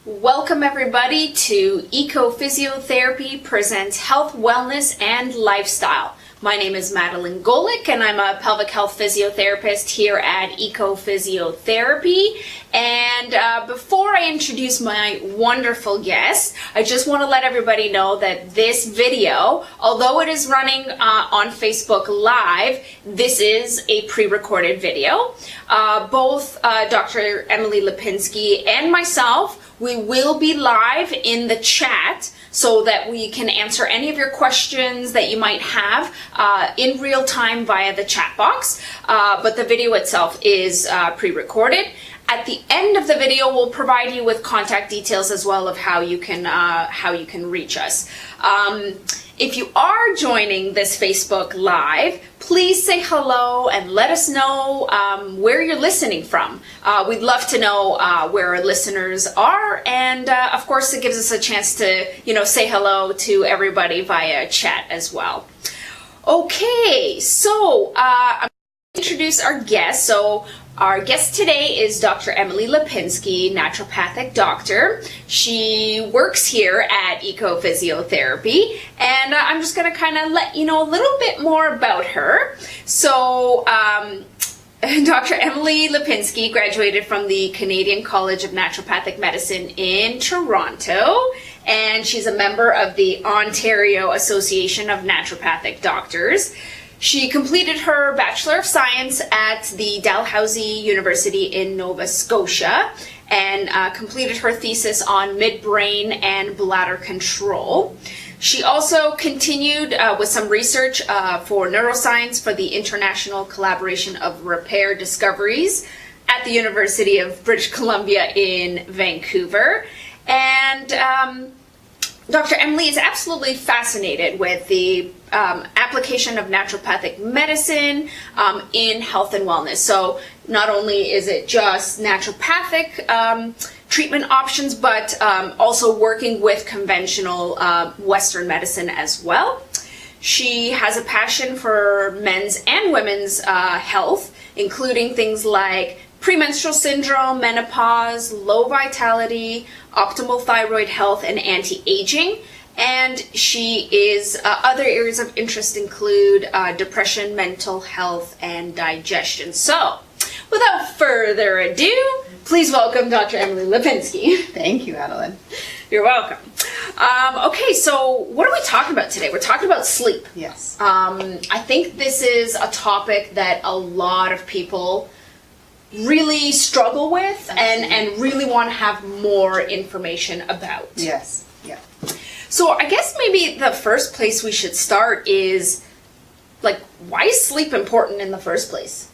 Welcome everybody to Eco Physiotherapy Presents Health, Wellness, and Lifestyle. My name is Madeline Golick and I'm a pelvic health physiotherapist here at Eco Physiotherapy. And before I introduce my wonderful guest, I just want to let everybody know that this video, although it is running on Facebook Live, this is a pre-recorded video. Both Dr. Emily Lipinski and myself, we will be live in the chat so that we can answer any of your questions that you might have in real time via the chat box. But the video itself is pre-recorded. At the end of the video, we'll provide you with contact details as well of how you can reach us. If you are joining this Facebook Live, please say hello and let us know where you're listening from. We'd love to know where our listeners are, and of course, it gives us a chance to, say hello to everybody via chat as well. Okay, so I'm going to introduce our guest. So our guest today is Dr. Emily Lipinski, naturopathic doctor. She works here at Eco Physiotherapy, and I'm just going to kind of let you know a little bit more about her. So, Dr. Emily Lipinski graduated from the Canadian College of Naturopathic Medicine in Toronto, and she's a member of the Ontario Association of Naturopathic Doctors. She completed her Bachelor of Science at the Dalhousie University in Nova Scotia and completed her thesis on midbrain and bladder control. She also continued with some research for neuroscience for the International Collaboration of Repair Discoveries at the University of British Columbia in Vancouver. And Dr. Emily is absolutely fascinated with the application of naturopathic medicine in health and wellness. So not only is it just naturopathic treatment options, but also working with conventional Western medicine as well. She has a passion for men's and women's health, including things like premenstrual syndrome, menopause, low vitality, optimal thyroid health, and anti-aging. And she is, other areas of interest include depression, mental health, and digestion. So, without further ado, please welcome Dr. Emily Lipinski. Thank you, Adeline. You're welcome. Okay, so what are we talking about today? We're talking about sleep. Yes. I think this is a topic that a lot of people really struggle with and really want to have more information about. Yes. Yeah. So I guess maybe the first place we should start is, like, why is sleep important in the first place?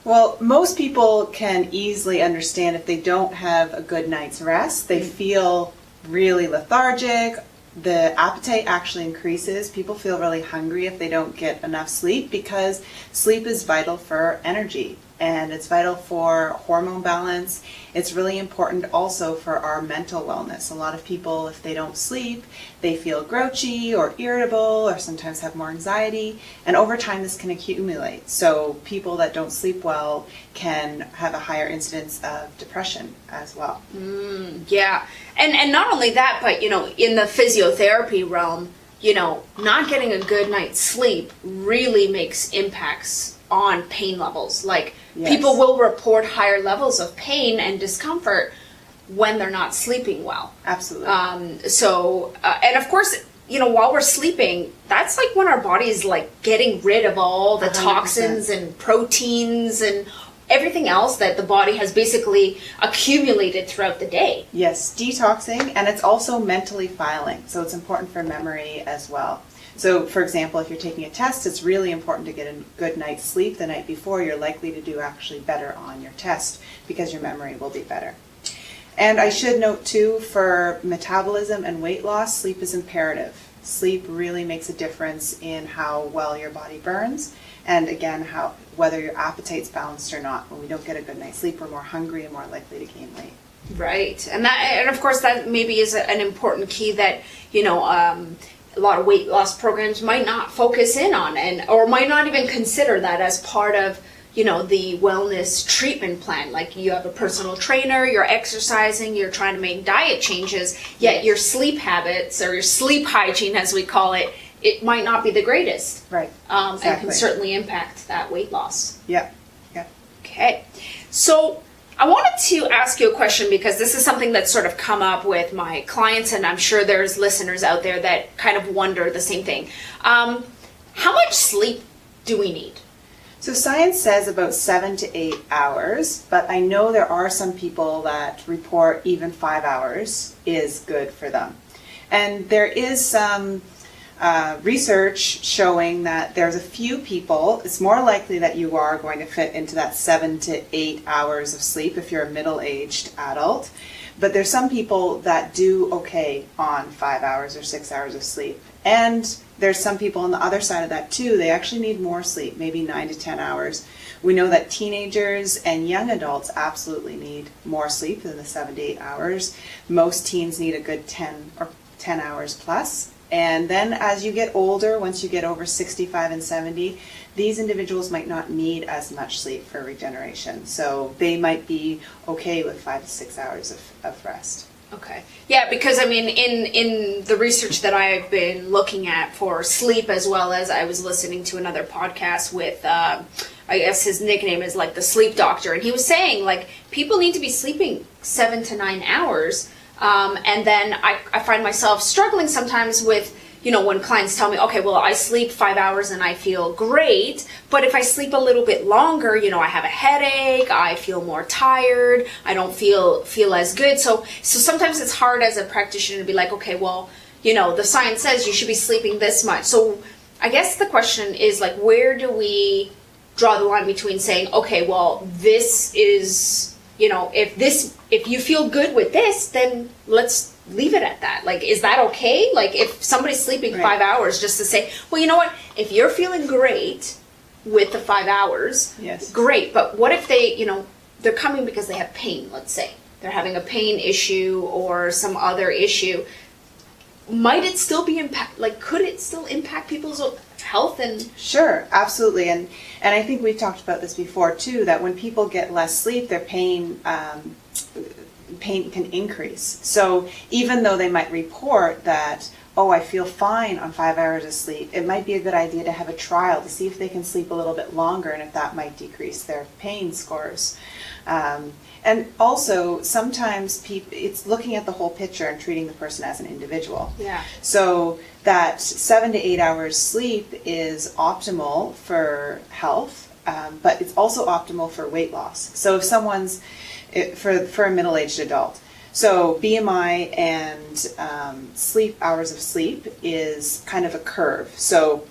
Well, most people can easily understand if they don't have a good night's rest, they feel really lethargic. The appetite actually increases. People feel really hungry if they don't get enough sleep because sleep is vital for energy and it's vital for hormone balance. It's really important also for our mental wellness. A lot of people, if they don't sleep, they feel grouchy or irritable or sometimes have more anxiety, and over time this can accumulate. So people that don't sleep well can have a higher incidence of depression as well. Yeah, and not only that, but in the physiotherapy realm, not getting a good night's sleep really makes impacts on pain levels. Like, yes, people will report higher levels of pain and discomfort when they're not sleeping well. Absolutely. And of course, while we're sleeping, that's like when our body's like getting rid of all the 100%. Toxins and proteins and everything else that the body has basically accumulated throughout the day. Yes, detoxing, and it's also mentally filing. So it's important for memory as well. So, for example, if you're taking a test, it's really important to get a good night's sleep the night before. You're likely to do actually better on your test because your memory will be better. And I should note too, for metabolism and weight loss, sleep is imperative. Sleep really makes a difference in how well your body burns, and again, whether your appetite's balanced or not. When we don't get a good night's sleep, we're more hungry and more likely to gain weight. Right, and of course that maybe is an important key that a lot of weight loss programs might not focus in on, or might not even consider that as part of the wellness treatment plan. Like you have a personal trainer, you're exercising, you're trying to make diet changes, yet your sleep habits or your sleep hygiene, as we call it, it might not be the greatest. Right. Exactly. And can certainly impact that weight loss. Yeah. Yeah. Okay. So I wanted to ask you a question because this is something that's sort of come up with my clients, and I'm sure there's listeners out there that kind of wonder the same thing. How much sleep do we need? So science says about 7 to 8 hours, but I know there are some people that report even 5 hours is good for them. And there is some research showing that there's a few people, it's more likely that you are going to fit into that 7 to 8 hours of sleep if you're a middle-aged adult. But there's some people that do okay on 5 hours or 6 hours of sleep. And there's some people on the other side of that too. They actually need more sleep, maybe 9 to 10 hours. We know that teenagers and young adults absolutely need more sleep than the 7 to 8 hours. Most teens need a good 10 hours plus. And then as you get older, once you get over 65 and 70, these individuals might not need as much sleep for regeneration. So they might be okay with 5 to 6 hours of rest. Okay. Yeah, because I mean, in the research that I've been looking at for sleep, as well as I was listening to another podcast with, I guess his nickname is like the sleep doctor, and he was saying like people need to be sleeping 7 to 9 hours. And then I find myself struggling sometimes with, when clients tell me, okay, well, I sleep 5 hours and I feel great, but if I sleep a little bit longer, I have a headache, I feel more tired, I don't feel as good. So sometimes it's hard as a practitioner to be like, okay, well, the science says you should be sleeping this much. So I guess the question is like, where do we draw the line between saying, okay, well, this is, if you feel good with this, then let's leave it at that. Like, is that okay? Like, if somebody's sleeping 5 hours, just to say, well, you know what? If you're feeling great with the 5 hours, yes, great. But what if they, they're coming because they have pain, let's say. They're having a pain issue or some other issue. Might it still be could it still impact people's health? And sure, absolutely. And I think we've talked about this before too, that when people get less sleep, their pain can increase. So even though they might report that, oh, I feel fine on 5 hours of sleep, it might be a good idea to have a trial to see if they can sleep a little bit longer and if that might decrease their pain scores. And also, sometimes it's looking at the whole picture and treating the person as an individual. Yeah. So that 7 to 8 hours sleep is optimal for health, but it's also optimal for weight loss. So if someone's, for a middle-aged adult, so BMI and hours of sleep is kind of a curve. So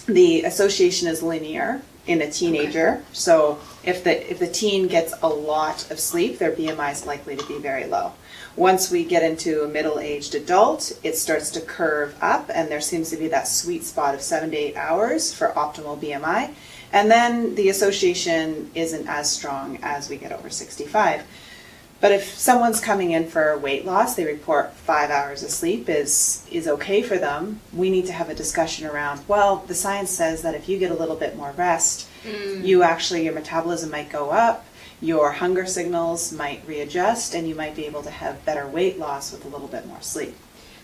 the association is linear in a teenager. Okay. So if the teen gets a lot of sleep, their BMI is likely to be very low. Once we get into a middle-aged adult, it starts to curve up, and there seems to be that sweet spot of 7 to 8 hours for optimal BMI. And then the association isn't as strong as we get over 65. But if someone's coming in for weight loss, they report 5 hours of sleep is okay for them. We need to have a discussion around, well, the science says that if you get a little bit more rest, your metabolism might go up, your hunger signals might readjust, and you might be able to have better weight loss with a little bit more sleep.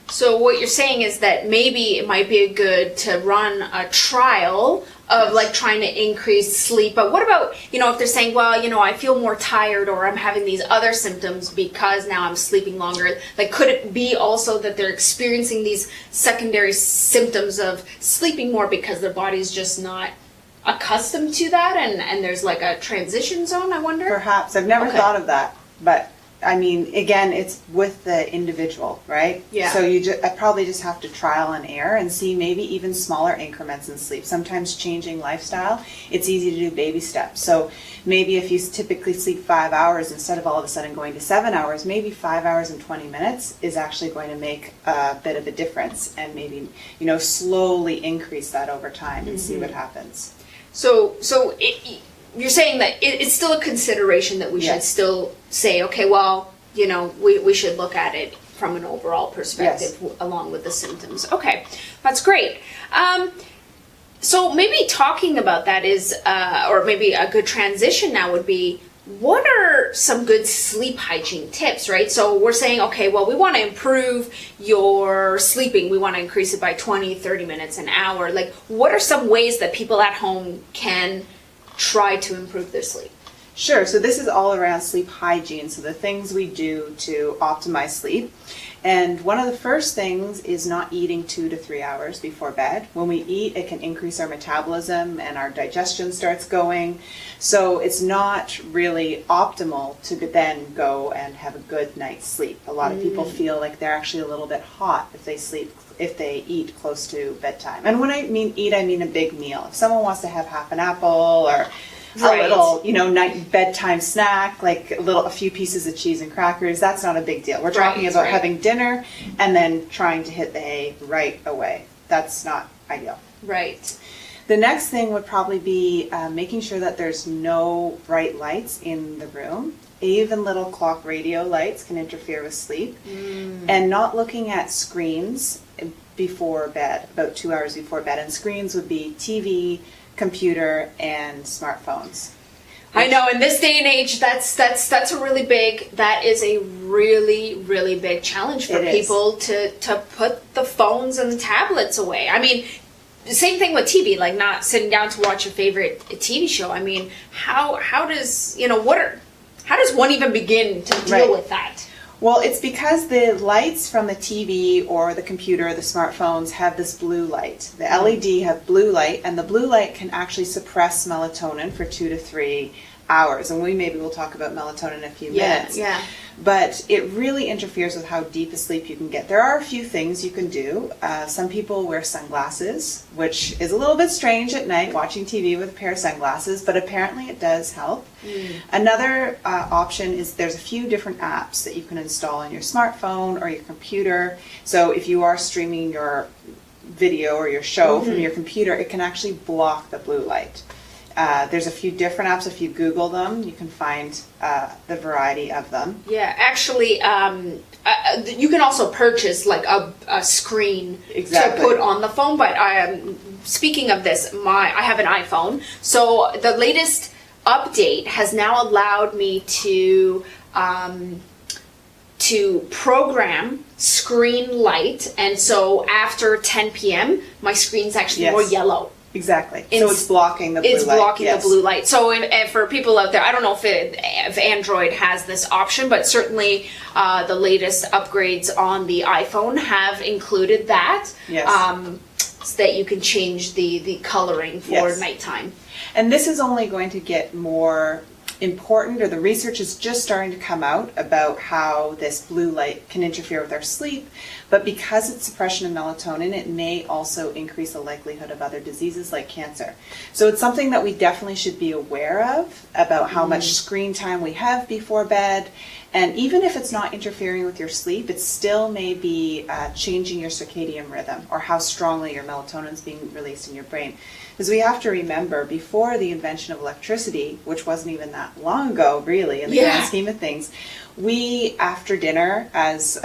So what you're saying is that maybe it might be good to run a trial of like trying to increase sleep. But what about, if they're saying, well, I feel more tired or I'm having these other symptoms because now I'm sleeping longer. Like, could it be also that they're experiencing these secondary symptoms of sleeping more because their body's just not accustomed to that and there's like a transition zone, I wonder? Perhaps. I've never thought of that. But I mean, again, it's with the individual, right? Yeah. So I probably just have to trial and error and see maybe even smaller increments in sleep. Sometimes changing lifestyle, it's easy to do baby steps. So maybe if you typically sleep 5 hours, instead of all of a sudden going to 7 hours, maybe 5 hours and 20 minutes is actually going to make a bit of a difference, and maybe, slowly increase that over time and see what happens. So you're saying that it's still a consideration that we should still say, okay, well, we should look at it from an overall perspective along with the symptoms. Okay, that's great. So maybe talking about that is, or maybe a good transition now would be, what are some good sleep hygiene tips, right? So we're saying, okay, well, we want to improve your sleeping. We want to increase it by 20, 30 minutes, an hour. Like, what are some ways that people at home can try to improve their sleep? Sure. So this is all around sleep hygiene. So the things we do to optimize sleep. And one of the first things is not eating 2 to 3 hours before bed. When we eat, it can increase our metabolism and our digestion starts going. So it's not really optimal to then go and have a good night's sleep. A lot of people feel like they're actually a little bit hot if they eat close to bedtime. And when I mean eat, I mean a big meal. If someone wants to have half an apple or a little, night bedtime snack, like a few pieces of cheese and crackers, that's not a big deal. We're talking about having dinner and then trying to hit the hay right away. That's not ideal. Right. The next thing would probably be making sure that there's no bright lights in the room. Even little clock radio lights can interfere with sleep. And not looking at screens before bed, about 2 hours before bed. And screens would be TV, computer, and smartphones. I know in this day and age, that's a really big, that is a really, really big challenge for people to put the phones and the tablets away. I mean, same thing with TV, like not sitting down to watch a favorite TV show. I mean, how does one even begin to deal with that? Well, it's because the lights from the TV or the computer or the smartphones have this blue light. The LED have blue light, and the blue light can actually suppress melatonin for 2 to 3 hours. And maybe we'll talk about melatonin in a few minutes. Yeah. But it really interferes with how deep a sleep you can get. There are a few things you can do. Some people wear sunglasses, which is a little bit strange at night, watching TV with a pair of sunglasses, but apparently it does help. Another option is there's a few different apps that you can install on your smartphone or your computer. So if you are streaming your video or your show from your computer, it can actually block the blue light. There's a few different apps. If you Google them, you can find the variety of them. Yeah, actually, you can also purchase like a screen to put on the phone. But speaking of this, I have an iPhone, so the latest update has now allowed me to program screen light, and so after 10 p.m., my screen's actually more yellow. Exactly. So it's blocking the blue light. It's blocking the blue light. So if for people out there, I don't know if Android has this option, but certainly the latest upgrades on the iPhone have included that. Yes. So that you can change the coloring for nighttime. And this is only going to get more important, or the research is just starting to come out about how this blue light can interfere with our sleep. But because it's suppression of melatonin, it may also increase the likelihood of other diseases like cancer. So it's something that we definitely should be aware of, about how much screen time we have before bed. And even if it's not interfering with your sleep, it still may be changing your circadian rhythm, or how strongly your melatonin is being released in your brain. Because we have to remember, before the invention of electricity, which wasn't even that long ago, really, in the grand scheme of things, we, after dinner, as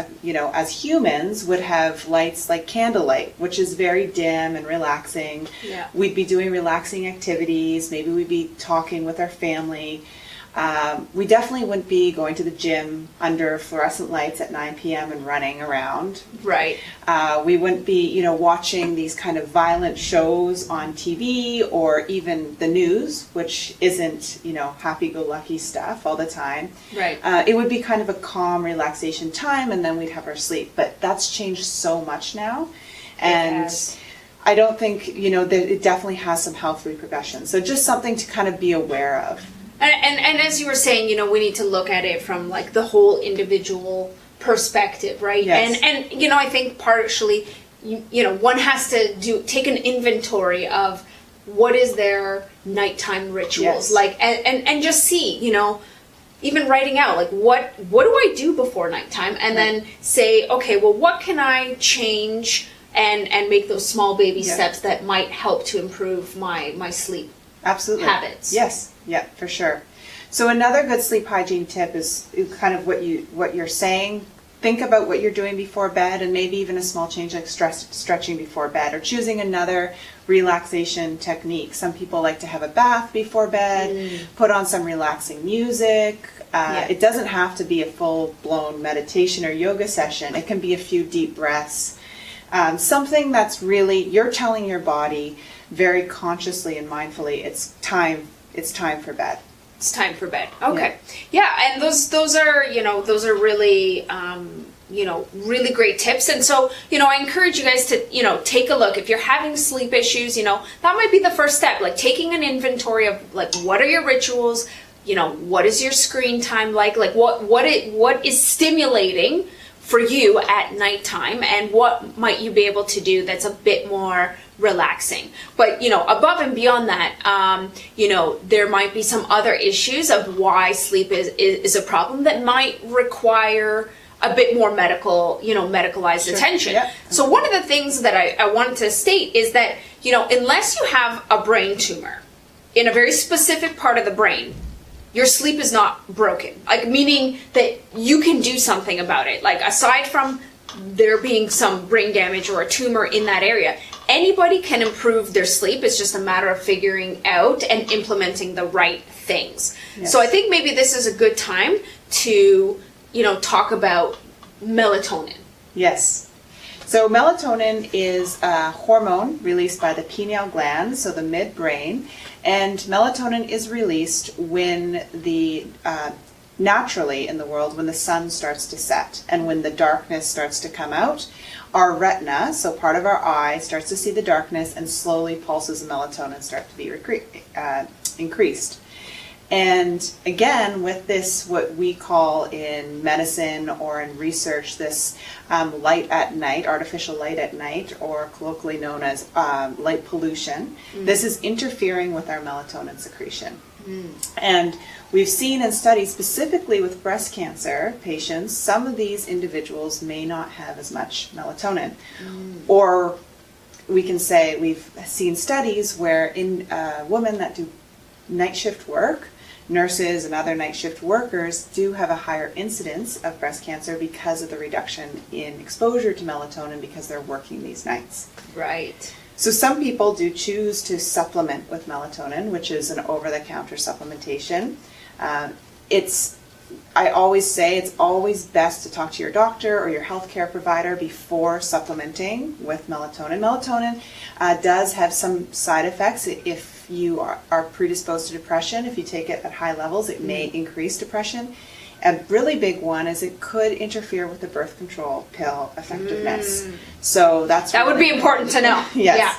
humans, would have lights like candlelight, which is very dim and relaxing. Yeah. We'd be doing relaxing activities. Maybe we'd be talking with our family. We definitely wouldn't be going to the gym under fluorescent lights at 9 p.m. and running around. Right. We wouldn't be, watching these kind of violent shows on TV, or even the news, which isn't, happy-go-lucky stuff all the time. Right. It would be kind of a calm relaxation time, and then we'd have our sleep. But that's changed so much now. And I don't think, that it definitely has some health repercussions. So just something to kind of be aware of. And as you were saying, we need to look at it from like the whole individual perspective, right? Yes. And I think partially, one has to take an inventory of what is their nighttime rituals like, and just see, even writing out like what do I do before nighttime, and then say, okay, well, what can I change and make those small baby steps that might help to improve my sleep. Absolutely. Habits. Yes, yeah, for sure. So another good sleep hygiene tip is kind of what you're saying. think about what you're doing before bed, and maybe even a small change like stretching before bed, or choosing another relaxation technique. Some people like to have a bath before bed, put on some relaxing music. It doesn't have to be a full-blown meditation or yoga session. It can be a few deep breaths. Something that's really, you're telling your body very consciously and mindfully, it's time for bed. It's time for bed. Okay. Yeah, and those are, those are really, really great tips. And so, I encourage you guys to, take a look. If you're having sleep issues, that might be the first step, like taking an inventory of like, what are your rituals? What is your screen time like? Like what is stimulating for you at nighttime, and what might you be able to do that's a bit more relaxing? But above and beyond that, there might be some other issues of why sleep is a problem that might require a bit more medicalized attention. Yeah. So one of the things that I wanted to state is that unless you have a brain tumor in a very specific part of the brain, your sleep is not broken. Like, meaning that you can do something about it. Like, aside from there being some brain damage or a tumor in that area, anybody can improve their sleep. It's just a matter of figuring out and implementing the right things. Yes. So I think maybe this is a good time to, talk about melatonin. Yes. So melatonin is a hormone released by the pineal gland, so the midbrain, and melatonin is released when naturally in the world when the sun starts to set and when the darkness starts to come out. Our retina, so part of our eye, starts to see the darkness, and slowly pulses of melatonin start to be increased. And again, with this, what we call in medicine or in research, this light at night, artificial light at night, or colloquially known as light pollution, this is interfering with our melatonin secretion. And we've seen in studies, specifically with breast cancer patients, some of these individuals may not have as much melatonin. Or we can say we've seen studies where in women that do night shift work, nurses and other night shift workers do have a higher incidence of breast cancer because of the reduction in exposure to melatonin because they're working these nights. Right. So some people do choose to supplement with melatonin, which is an over-the-counter supplementation. I always say it's always best to talk to your doctor or your healthcare provider before supplementing with melatonin. Melatonin does have some side effects. If you are predisposed to depression, if you take it at high levels, it may increase depression. A really big one is it could interfere with the birth control pill effectiveness. So that would be important to know. Yes. Yeah.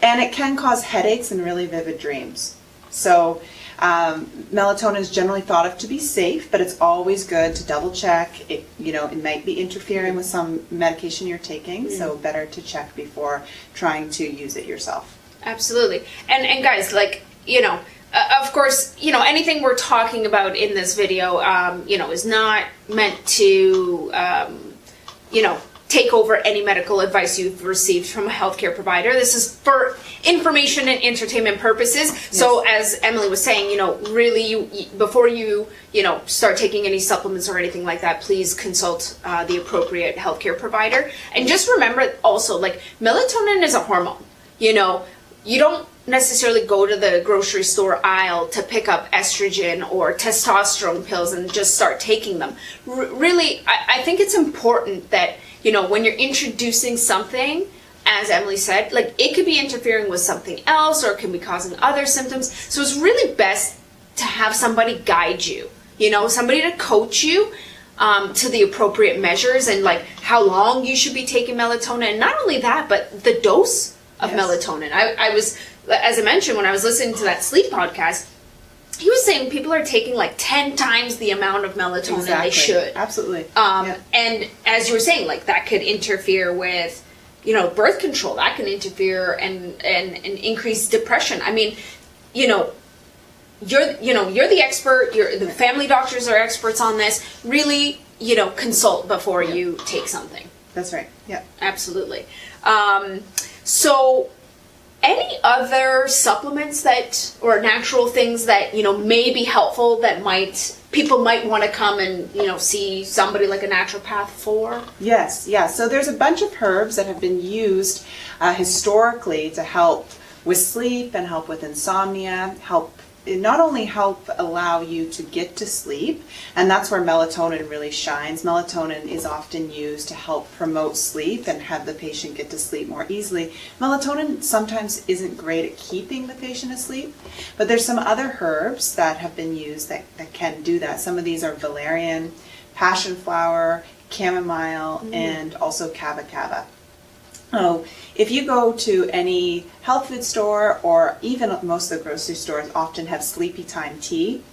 And it can cause headaches and really vivid dreams. So melatonin is generally thought of to be safe, but it's always good to double check. It might be interfering with some medication you're taking, so better to check before trying to use it yourself. Absolutely. And guys, of course, anything we're talking about in this video, is not meant to, take over any medical advice you've received from a healthcare provider. This is for information and entertainment purposes. Yes. So as Emily was saying, really, before you start taking any supplements or anything like that, please consult the appropriate healthcare provider. And just remember also, melatonin is a hormone. You don't necessarily go to the grocery store aisle to pick up estrogen or testosterone pills and just start taking them. Really, I think it's important that, when you're introducing something, as Emily said, it could be interfering with something else or it can be causing other symptoms. So it's really best to have somebody guide you, somebody to coach you to the appropriate measures and how long you should be taking melatonin. And not only that, but the dose of melatonin. I was, as I mentioned, when I was listening to that sleep podcast, he was saying people are taking 10 times the amount of melatonin they should. Absolutely. And as you were saying, that could interfere with, birth control. That can interfere and increase depression. I mean, you're the expert. The family doctors are experts on this. Really, consult before you take something. That's right. Yeah. Absolutely. So, Any other supplements that, or natural things that, may be helpful that people might want to come and, see somebody like a naturopath for? Yes, yeah. So there's a bunch of herbs that have been used historically to help with sleep and help with insomnia, not only help allow you to get to sleep, and that's where melatonin really shines. Melatonin is often used to help promote sleep and have the patient get to sleep more easily. Melatonin sometimes isn't great at keeping the patient asleep, but there's some other herbs that have been used that can do that. Some of these are valerian, passion flower, chamomile, and also kava kava. Oh, if you go to any health food store, or even most of the grocery stores often have Sleepy Time tea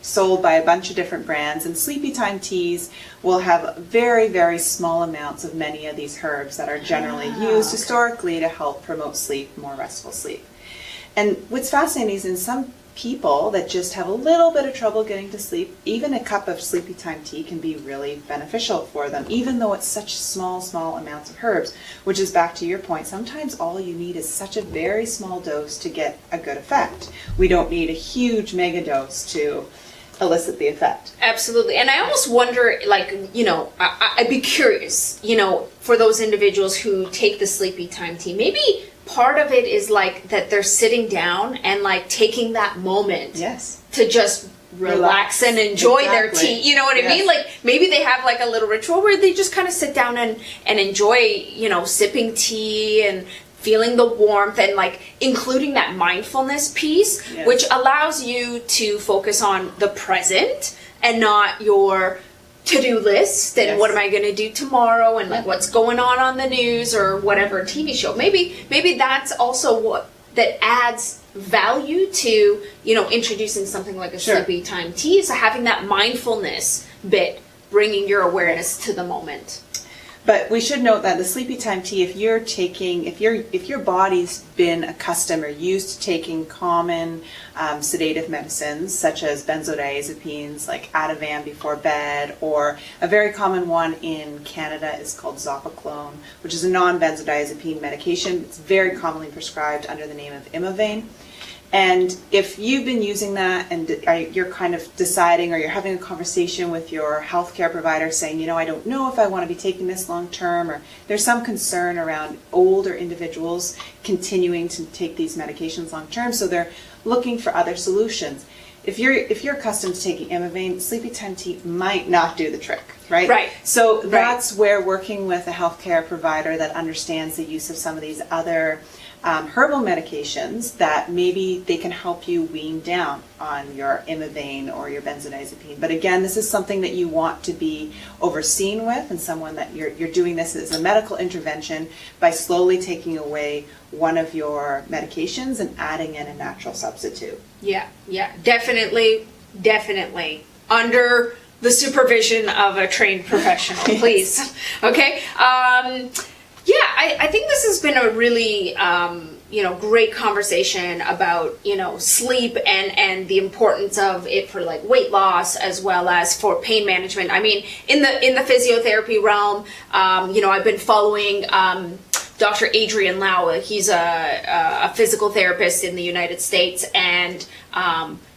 sold by a bunch of different brands, and Sleepy Time teas will have very, very small amounts of many of these herbs that are generally used historically to help promote sleep, more restful sleep. And what's fascinating is in some people that just have a little bit of trouble getting to sleep, even a cup of Sleepy Time tea can be really beneficial for them, even though it's such small amounts of herbs, which is back to your point. Sometimes all you need is such a very small dose to get a good effect. We don't need a huge mega dose to elicit the effect. Absolutely. And I almost wonder, I'd be curious, for those individuals who take the Sleepy Time tea, maybe part of it is like that they're sitting down and like taking that moment to just relax and enjoy their tea. You know what I mean? Like maybe they have like a little ritual where they just kind of sit down and enjoy, sipping tea and feeling the warmth and like including that mindfulness piece, which allows you to focus on the present and not your to-do list and what am I going to do tomorrow and like what's going on the news or whatever TV show. Maybe that's also what that adds value to, introducing something like a Sleepy Time tea. So having that mindfulness bit, bringing your awareness to the moment. But we should note that the Sleepy Time tea, if your body's been accustomed or used to taking common sedative medicines such as benzodiazepines like Ativan before bed, or a very common one in Canada is called Zopiclone, which is a non-benzodiazepine medication. It's very commonly prescribed under the name of Imovane. And if you've been using that and you're kind of deciding, or you're having a conversation with your healthcare provider saying, I don't know if I want to be taking this long term, or there's some concern around older individuals continuing to take these medications long term, so they're looking for other solutions. If you're accustomed to taking Imovane, Sleepy Time tea might not do the trick, right? Right. So that's where working with a healthcare provider that understands the use of some of these other herbal medications, that maybe they can help you wean down on your Imovane or your benzodiazepine. But again, this is something that you want to be overseen with, and someone that you're doing this as a medical intervention by slowly taking away one of your medications and adding in a natural substitute. Yeah, definitely under the supervision of a trained professional, please. Okay. I think this has been a really, great conversation about, sleep and the importance of it for like weight loss as well as for pain management. I mean, in the physiotherapy realm, I've been following Dr. Adrian Lau. He's a physical therapist in the United States, and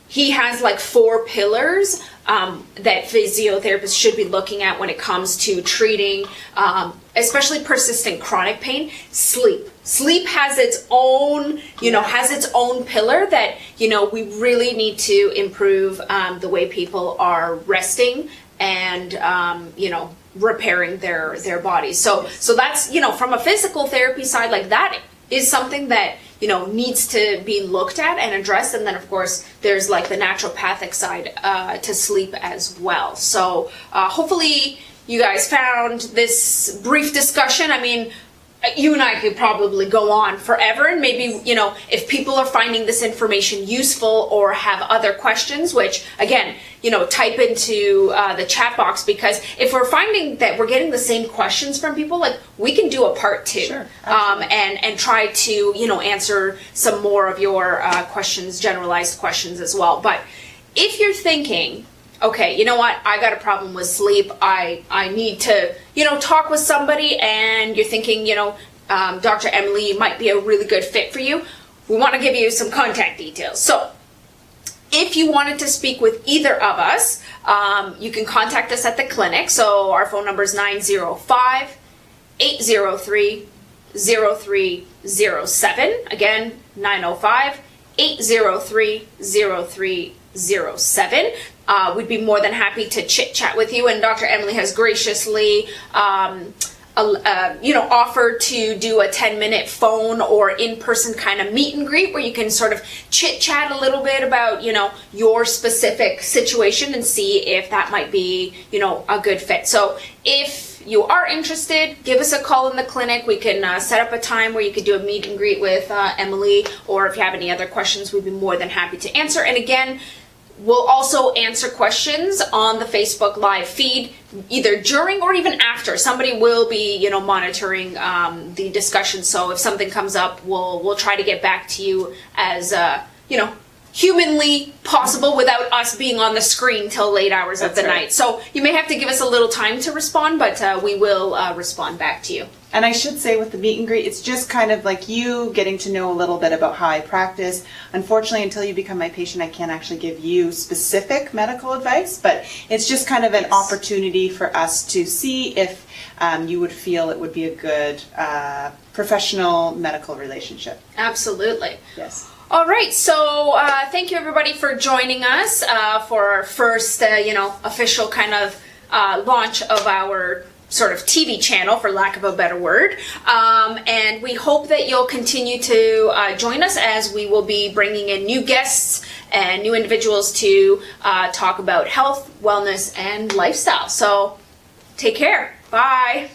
he has like 4 pillars that physiotherapists should be looking at when it comes to treating especially persistent chronic pain. Sleep has its own, has its own pillar that, we really need to improve the way people are resting and, repairing their bodies. So that's, from a physical therapy side, like that is something that, needs to be looked at and addressed. And then, of course, there's like the naturopathic side to sleep as well. So hopefully you guys found this brief discussion. I mean, you and I could probably go on forever, and maybe, if people are finding this information useful or have other questions, which again, type into the chat box, because if we're finding that we're getting the same questions from people, like we can do a part 2. Sure, and try to, answer some more of your questions, generalized questions as well. But if you're thinking, okay, you know what, I got a problem with sleep, I need to, talk with somebody, and you're thinking, Dr. Emily might be a really good fit for you, we want to give you some contact details. So if you wanted to speak with either of us, you can contact us at the clinic. So our phone number is 905-803-0307. Again, 905-803-0307. We'd be more than happy to chit chat with you, and Dr. Emily has graciously offered to do a 10-minute phone or in-person kind of meet and greet where you can sort of chit chat a little bit about, your specific situation and see if that might be, a good fit. So if you are interested, give us a call in the clinic. We can set up a time where you could do a meet and greet with Emily, or if you have any other questions, we'd be more than happy to answer. And again, we'll also answer questions on the Facebook Live feed, either during or even after. Somebody will be, monitoring the discussion. So if something comes up, we'll try to get back to you as, humanly possible without us being on the screen till late hours of the night. So you may have to give us a little time to respond, but we will respond back to you. And I should say with the meet and greet, it's just kind of like you getting to know a little bit about how I practice. Unfortunately, until you become my patient, I can't actually give you specific medical advice, but it's just kind of an opportunity for us to see if you would feel it would be a good professional medical relationship. Absolutely. Yes. All right, so thank you everybody for joining us for our first, official kind of launch of our sort of TV channel, for lack of a better word. And we hope that you'll continue to join us as we will be bringing in new guests and new individuals to talk about health, wellness, and lifestyle. So take care. Bye.